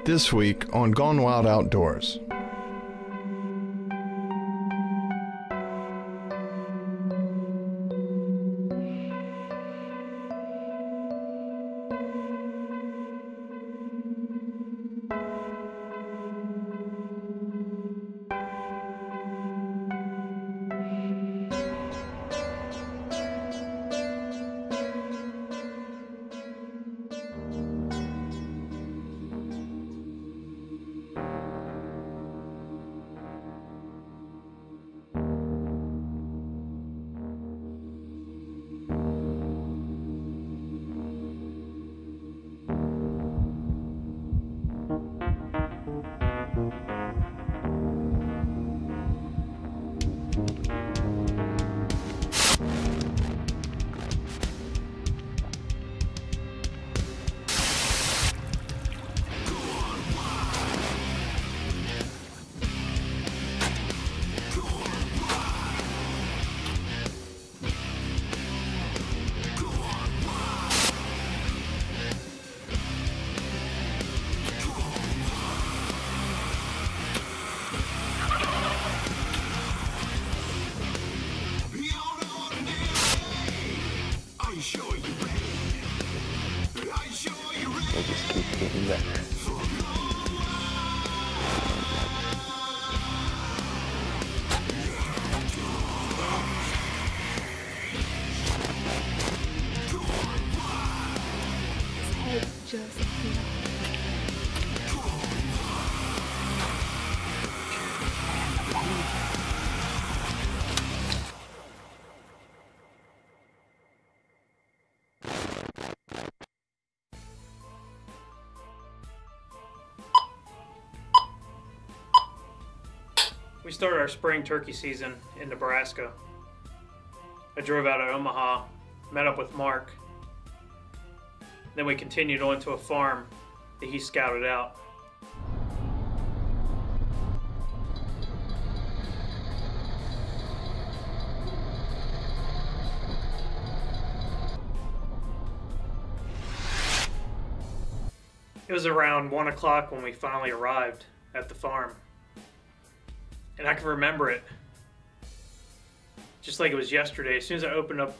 This week on Gone Wild Outdoors. They just keep getting better. His head just appeared. We started our spring turkey season in Nebraska. I drove out of Omaha, met up with Mark. Then we continued on to a farm that he scouted out. It was around 1 o'clock when we finally arrived at the farm. And I can remember it just like it was yesterday. As soon as I opened up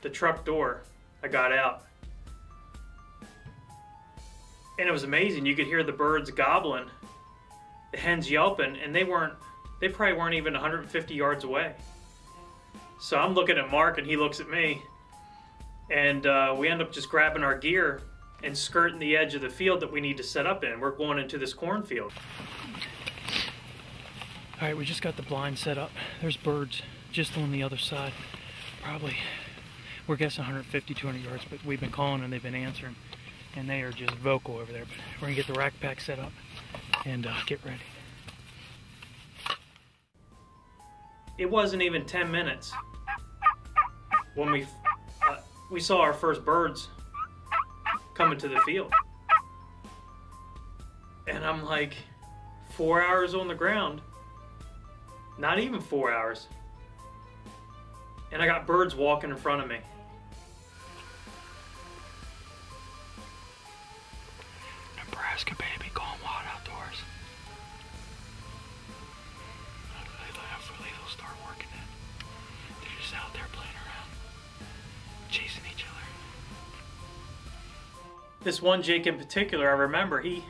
the truck door, I got out. And it was amazing. You could hear the birds gobbling, the hens yelping, and they probably weren't even 150 yards away. So I'm looking at Mark and he looks at me, and we end up just grabbing our gear and skirting the edge of the field that we need to set up in. We're going into this cornfield. All right, we just got the blind set up. There's birds just on the other side. Probably, we're guessing 150, 200 yards, but we've been calling and they've been answering. And they are just vocal over there. But we're gonna get the rack pack set up and get ready. It wasn't even 10 minutes when we saw our first birds coming to the field. And I'm like, 4 hours on the ground. Not even 4 hours. And I got birds walking in front of me. Nebraska, baby, Gone Wild Outdoors. Hopefully they'll start working it. They're just out there playing around, chasing each other. This one Jake in particular, I remember, he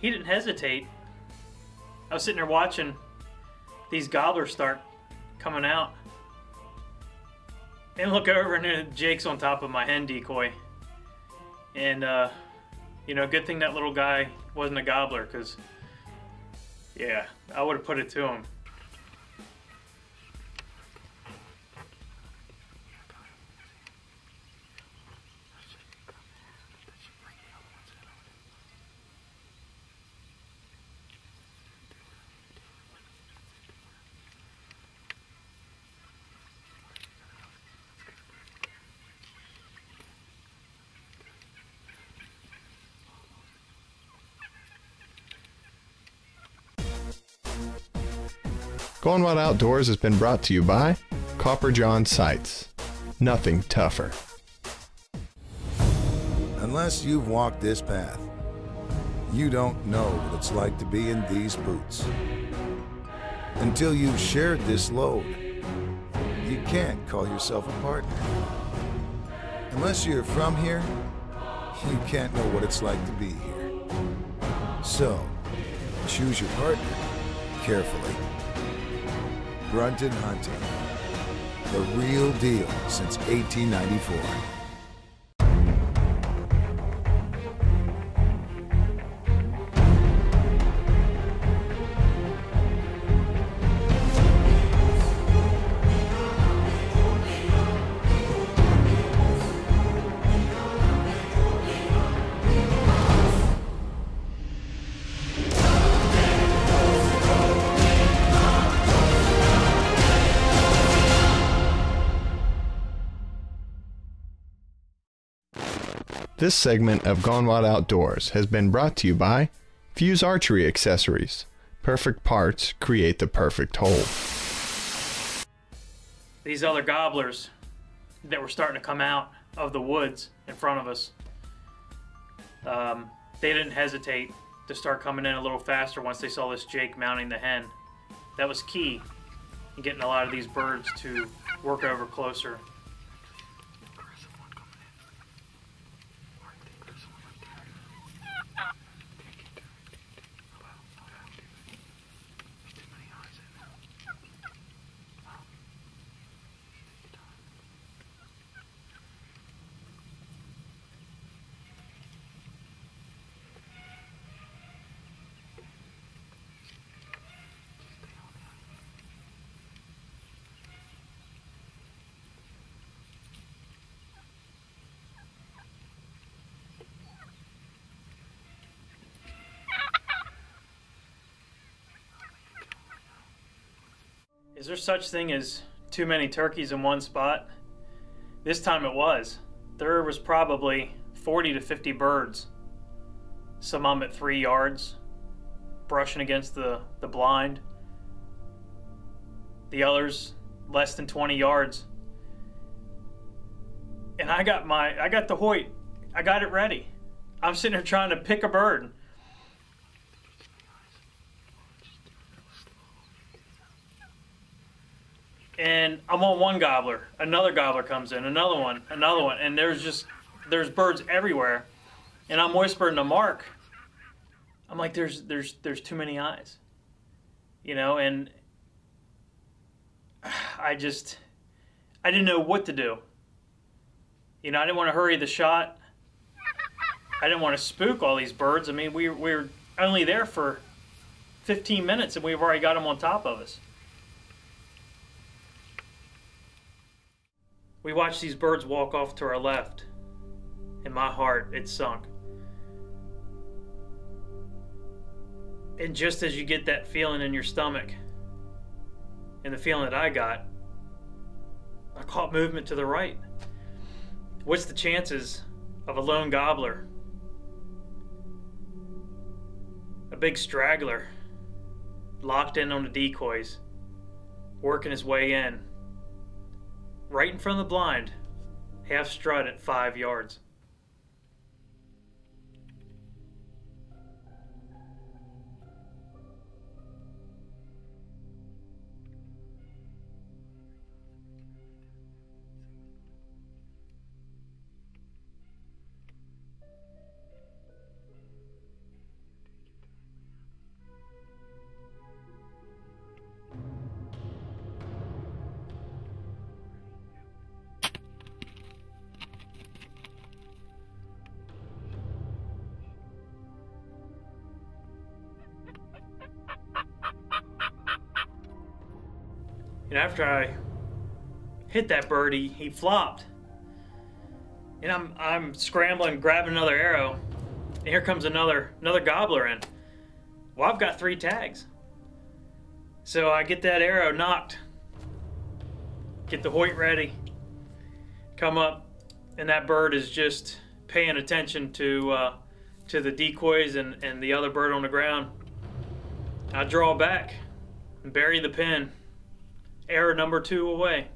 didn't hesitate. I was sitting there watching these gobblers start coming out, and look over and Jake's on top of my hen decoy. And you know, good thing that little guy wasn't a gobbler, because yeah, I would have put it to him. Gone Wild Outdoors has been brought to you by Copper John Sights. Nothing tougher. Unless you've walked this path, You don't know what it's like to be in these boots. Until you've shared this load, you can't call yourself a partner. Unless you're from here, you can't know what it's like to be here. So, choose your partner carefully. Brunton Hunting. The real deal since 1894. This segment of Gone Wild Outdoors has been brought to you by Fuse Archery Accessories. Perfect parts create the perfect hole. These other gobblers that were starting to come out of the woods in front of us, they didn't hesitate to start coming in a little faster once they saw this Jake mounting the hen. That was key in getting a lot of these birds to work over closer. Is there such thing as too many turkeys in one spot? This time it was. There was probably 40 to 50 birds. Some of them at 3 yards, brushing against the blind. The others less than 20 yards. And I got the Hoyt. I got it ready. I'm sitting here trying to pick a bird. And I'm on one gobbler, another gobbler comes in, another one, and there's birds everywhere. And I'm whispering to Mark, I'm like, there's too many eyes. You know, and I didn't know what to do. You know, I didn't want to hurry the shot. I didn't want to spook all these birds. I mean, we were only there for 15 minutes and we've already got them on top of us. We watched these birds walk off to our left. In my heart, it sunk. And just as you get that feeling in your stomach, and the feeling that I got, I caught movement to the right. What's the chances of a lone gobbler, a big straggler, locked in on the decoys, working his way in, right in front of the blind, half strut at 5 yards. And after I hit that bird, he flopped. And I'm scrambling, grabbing another arrow. And here comes another gobbler in. Well, I've got 3 tags. So I get that arrow knocked. Get the Hoyt ready. Come up, and that bird is just paying attention to the decoys and the other bird on the ground. I draw back and bury the pin. Arrow number 2 away.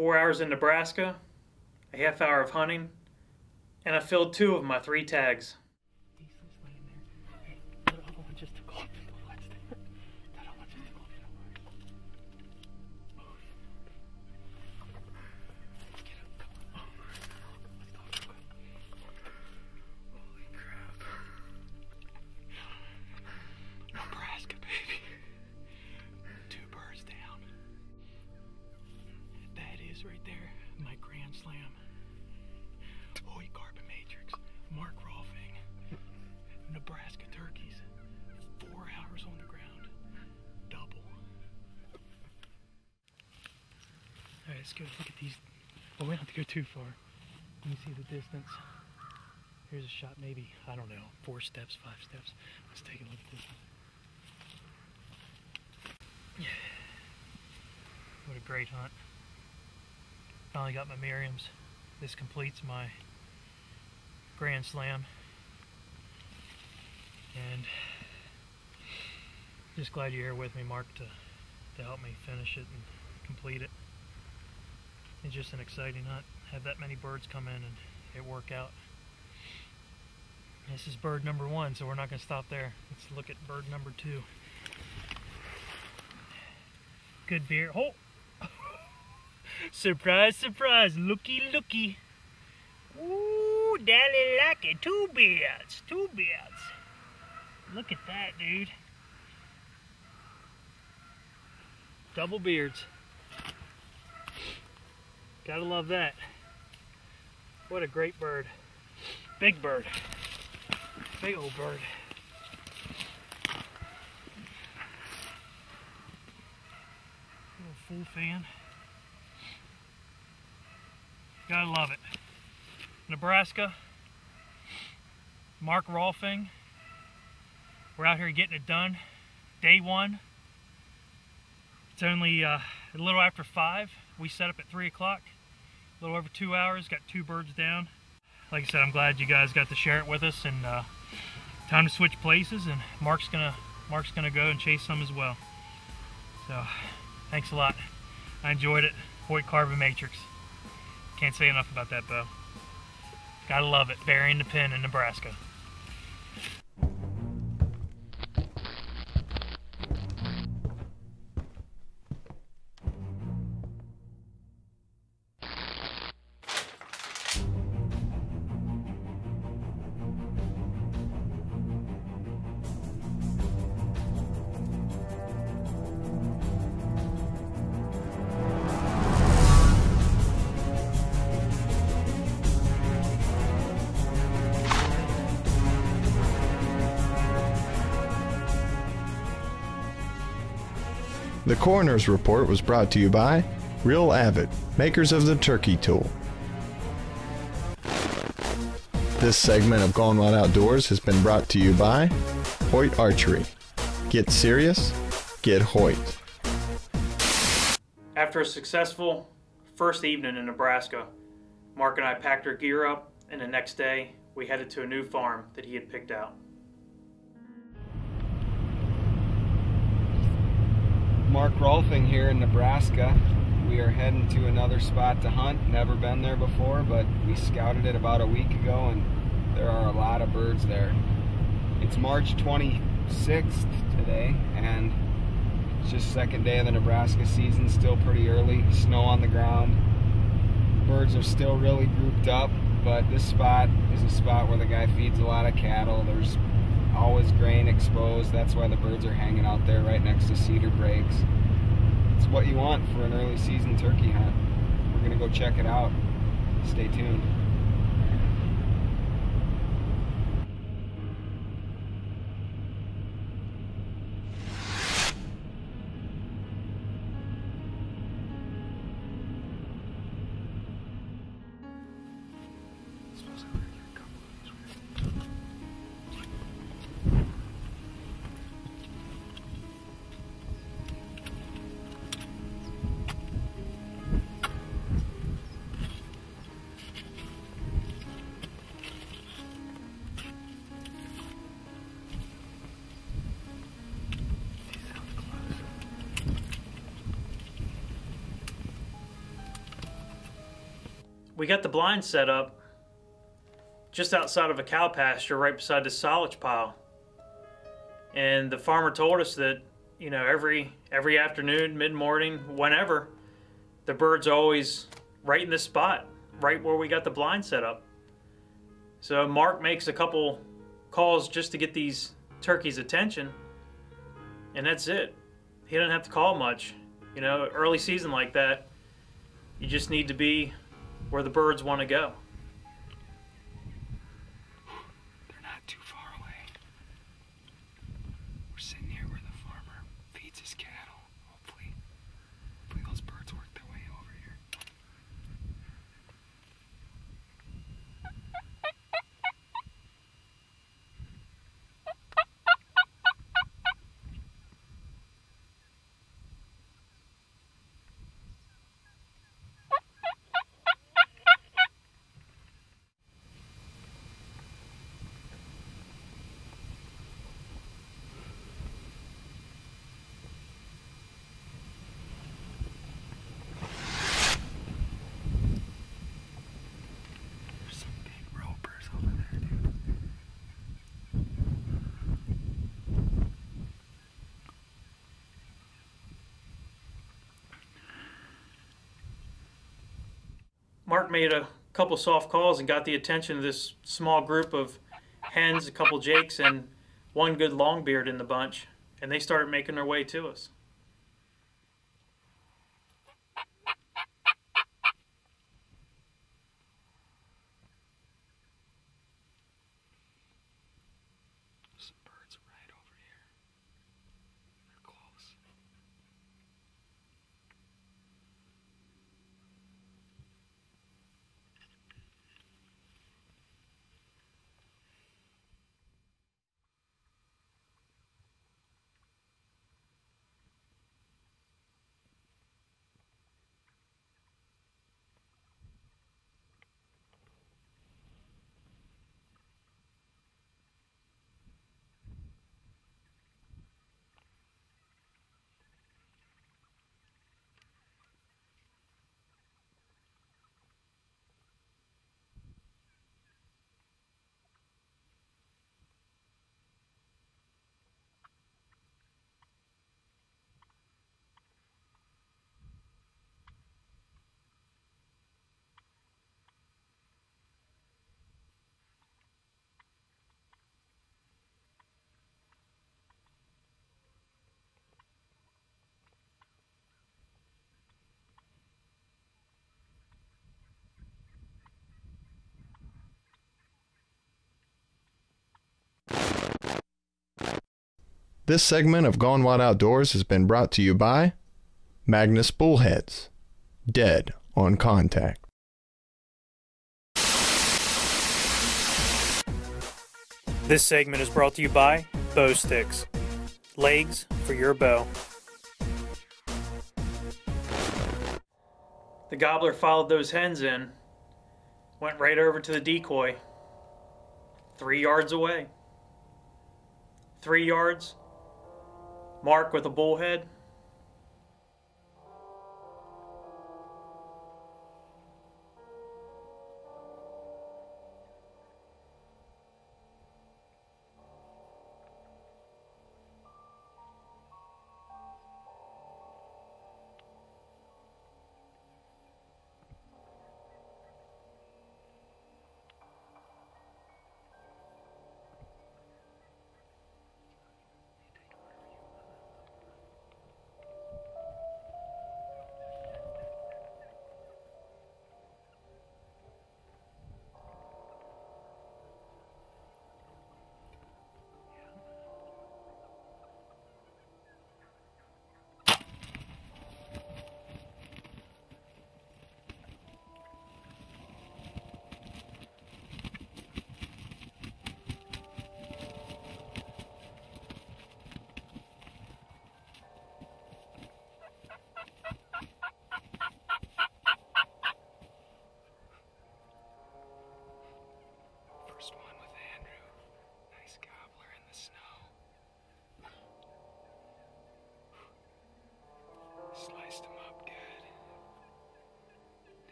4 hours in Nebraska, a half hour of hunting, and I filled 2 of my 3 tags. Nebraska, baby. 2 birds down. That is right there, my Grand Slam. Hoyt Carbon Matrix, Mark Rolfing, Nebraska turkeys. 4 hours on the ground, double. All right, let's go look at these. Well, we don't have to go too far. Let me see the distance. Here's a shot, maybe, I don't know, 4 steps, 5 steps. Let's take a look at this one. What a great hunt. Finally got my Merriams. This completes my Grand Slam. And just glad you're here with me, Mark, to help me finish it and complete it. It's just an exciting hunt. Have that many birds come in and it work out. This is bird number 1, so we're not going to stop there. Let's look at bird number 2. Good beard. Oh! Surprise, surprise. Looky, looky. Ooh, daddy like it. 2 beards. 2 beards. Look at that, dude. Double beards. Gotta love that. What a great bird. Big bird. Big old bird. Little full fan. Gotta love it. Nebraska. Mark Rolfing. We're out here getting it done. Day 1. It's only a little after 5. We set up at 3 o'clock. A little over 2 hours. Got 2 birds down. Like I said, I'm glad you guys got to share it with us, and time to switch places, and Mark's gonna go and chase some as well. So thanks a lot. I enjoyed it. Hoyt Carbon Matrix. Can't say enough about that bow. Gotta love it. Burying the pin in Nebraska. The coroner's report was brought to you by Real Avid, makers of the turkey tool. This segment of Gone Wild Outdoors has been brought to you by Hoyt Archery. Get serious, get Hoyt. After a successful first evening in Nebraska, Mark and I packed our gear up, and the next day we headed to a new farm that he had picked out. Mark Rolfing here in Nebraska. We are heading to another spot to hunt. Never been there before, but we scouted it about a week ago, and there are a lot of birds there. It's March 26th today, and it's just second day of the Nebraska season, still pretty early, snow on the ground. Birds are still really grouped up, but this spot is a spot where the guy feeds a lot of cattle. There's always grain exposed. That's why the birds are hanging out there right next to cedar breaks. It's what you want for an early season turkey hunt. We're gonna go check it out. Stay tuned. we got the blind set up just outside of a cow pasture right beside the silage pile. And the farmer told us that, you know, every afternoon, mid-morning, whenever, the birds are always right in this spot, right where we got the blind set up. So Mark makes a couple calls just to get these turkeys' attention, and that's it. He doesn't have to call much. You know, early season like that, you just need to be where the birds want to go. They're not too far away. We're sitting here where the farmer feeds his cattle. Hopefully those birds work their way over here. Mark made a couple soft calls and got the attention of this small group of hens, a couple jakes, and one good longbeard in the bunch, and they started making their way to us. Some birds right over here. They're close. This segment of Gone Wild Outdoors has been brought to you by Magnus Bullheads, dead on contact. This segment is brought to you by Bow Sticks, legs for your bow. The gobbler followed those hens in, went right over to the decoy, 3 yards away. 3 yards, Mark with a bullhead.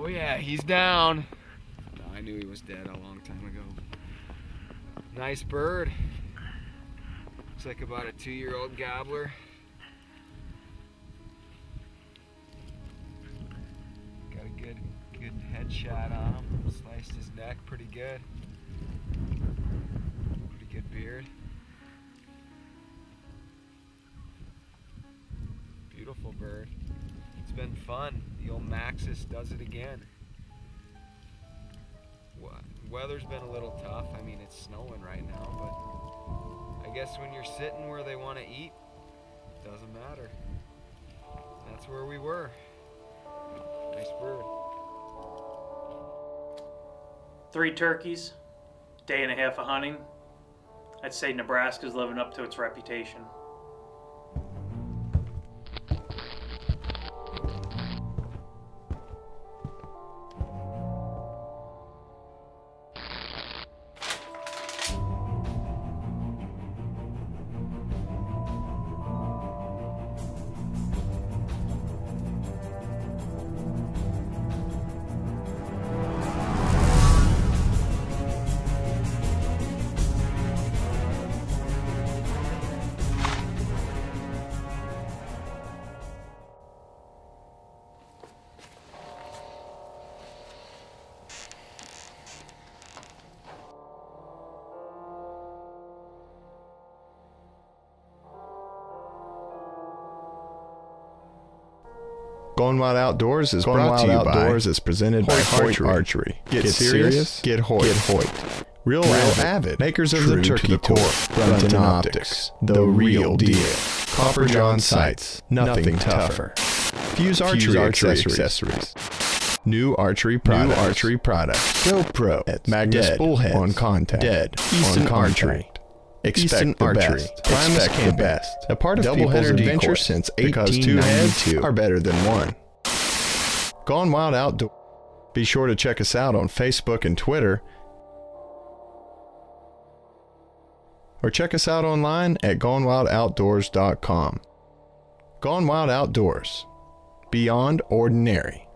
yeah, he's down. I knew he was dead a long time ago. Nice bird. Looks like about a 2-year-old gobbler. Got a good headshot on him. Sliced his neck pretty good. Pretty good beard. Beautiful bird. It's been fun. The old Maxis does it again. Weather's been a little tough. I mean, it's snowing right now, but I guess when you're sitting where they want to eat, it doesn't matter. That's where we were. Nice bird. 3 turkeys, day and a half of hunting. I'd say Nebraska's living up to its reputation. Going Wild Outdoors is brought to you by is presented by Hoyt Archery. Get serious, get Hoyt. Real Avid, makers of the Turkey Tour, Brunton Optics, the real deal. Copper John Sights, nothing tougher. Fuse Archery accessories. New archery products. GoPro, Magnus Bullheads on contact. Dead Easton Archery. Expect the best. Primus Camping. A part of People's adventure since 1892 are better than one. Gone Wild Outdoors. Be sure to check us out on Facebook and Twitter, or check us out online at gonewildoutdoors.com. Gone Wild Outdoors. Beyond ordinary.